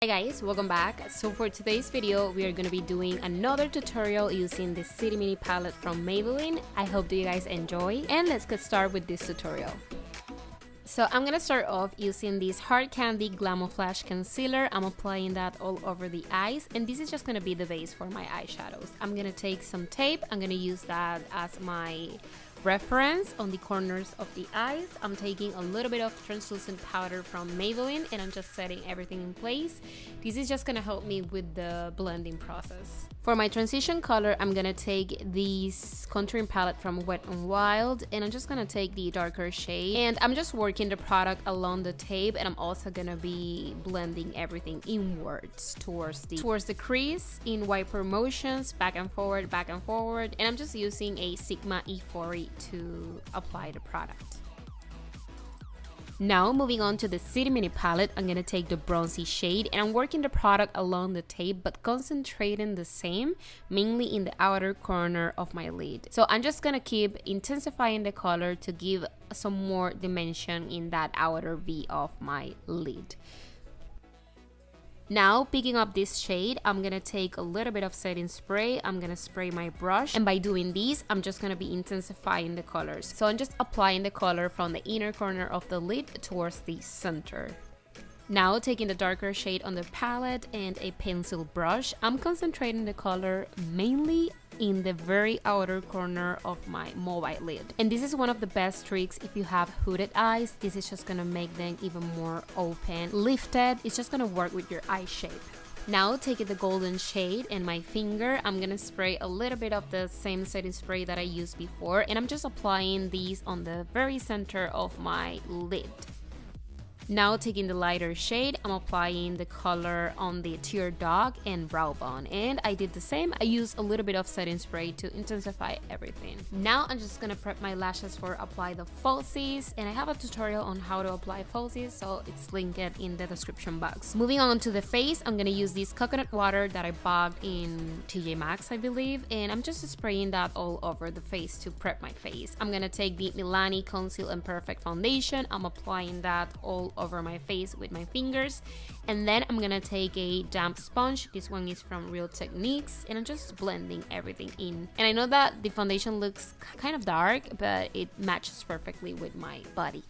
Hi guys, welcome back. So for today's video, we are going to be doing another tutorial using the City Mini Palette from Maybelline. I hope that you guys enjoy, and let's get started with this tutorial. So I'm gonna start off using this Hard Candy GLAMOFLAGE concealer. I'm applying that all over the eyes, and this is just gonna be the base for my eyeshadows. I'm gonna take some tape. I'm gonna use that as my reference on the corners of the eyes. I'm taking a little bit of translucent powder from Maybelline, and I'm just setting everything in place. This is just gonna help me with the blending process. For my transition color, I'm gonna take this contouring palette from Wet n Wild, and I'm just gonna take the darker shade, and I'm just working the product along the tape, and I'm also gonna be blending everything inwards towards the crease in wiper motions, back and forward, and I'm just using a Sigma E40 to apply the product. Now moving on to the City Mini Palette, I'm going to take the bronzy shade, and I'm working the product along the tape but concentrating the same, mainly in the outer corner of my lid. So I'm just going to keep intensifying the color to give some more dimension in that outer V of my lid. Now, picking up this shade, I'm gonna take a little bit of setting spray. I'm gonna spray my brush, and by doing this, I'm just gonna be intensifying the colors. So I'm just applying the color from the inner corner of the lid towards the center. Now, taking the darker shade on the palette and a pencil brush, I'm concentrating the color mainly in the very outer corner of my mobile lid. And this is one of the best tricks if you have hooded eyes. This is just gonna make them even more open, lifted. It's just gonna work with your eye shape. Now, taking the golden shade and my finger, I'm gonna spray a little bit of the same setting spray that I used before, and I'm just applying these on the very center of my lid. Now, taking the lighter shade, I'm applying the color on the tear duct and brow bone, and I did the same. I used a little bit of setting spray to intensify everything. Now I'm just gonna prep my lashes for apply the falsies, and I have a tutorial on how to apply falsies, so it's linked in the description box. Moving on to the face, I'm gonna use this coconut water that I bought in TJMAXX, I believe, and I'm just spraying that all over the face to prep my face. I'm gonna take the MILANI Conceal and Perfect Foundation. I'm applying that all over my face with my fingers, and then I'm gonna take a damp sponge. This one is from Real Techniques, and I'm just blending everything in. And I know that the foundation looks kind of dark, but it matches perfectly with my body.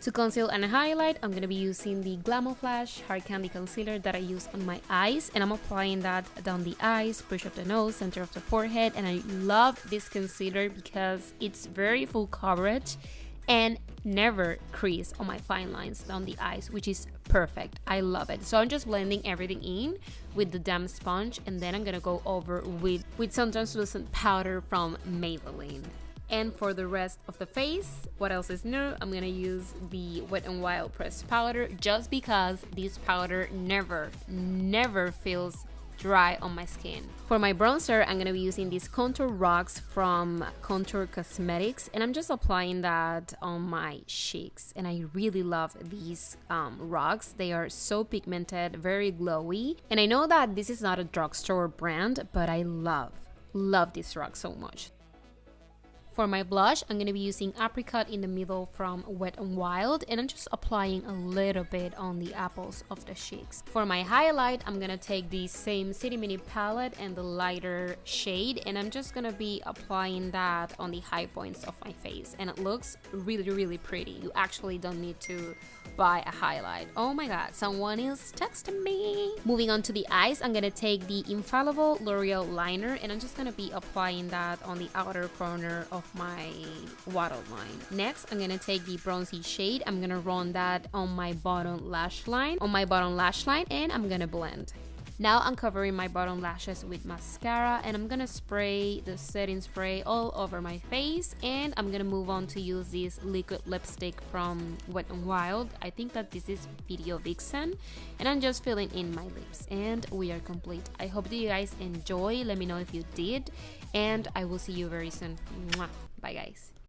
To conceal and highlight, I'm gonna be using the GLAMOFLAGE Hard Candy Concealer that I use on my eyes, and I'm applying that down the eyes, bridge of the nose, center of the forehead. And I love this concealer because it's very full coverage and never crease on my fine lines down the eyes, which is perfect. I love it. So I'm just blending everything in with the damp sponge, and then I'm gonna go over with some translucent powder from Maybelline. And for the rest of the face, what else is new? I'm gonna use the Wet n Wild pressed powder, just because this powder never feels dry on my skin. For my bronzer, I'm gonna be using these contour rocks from Contour Cosmetics, and I'm just applying that on my cheeks. And I really love these rocks. They are so pigmented, very glowy, and I know that this is not a drugstore brand, but I love this rock so much. For my blush, I'm going to be using Apricot in the middle from Wet n Wild, and I'm just applying a little bit on the apples of the cheeks. For my highlight, I'm going to take the same City Mini palette and the lighter shade, and I'm just going to be applying that on the high points of my face, and it looks really pretty. You actually don't need to buy a highlight. Oh my god, someone is texting me. Moving on to the eyes, I'm going to take the infallible L'Oreal liner, and I'm just going to be applying that on the outer corner of my waterline. Next, I'm gonna take the bronzy shade. I'm gonna run that on my bottom lash line, and I'm gonna blend. Now I'm covering my bottom lashes with mascara, and I'm gonna spray the setting spray all over my face, and I'm gonna move on to use this liquid lipstick from Wet n Wild. I think that this is Video Vixen, and I'm just filling in my lips, and we are complete. I hope that you guys enjoy. Let me know if you did, and I will see you very soon. Mwah. Bye guys.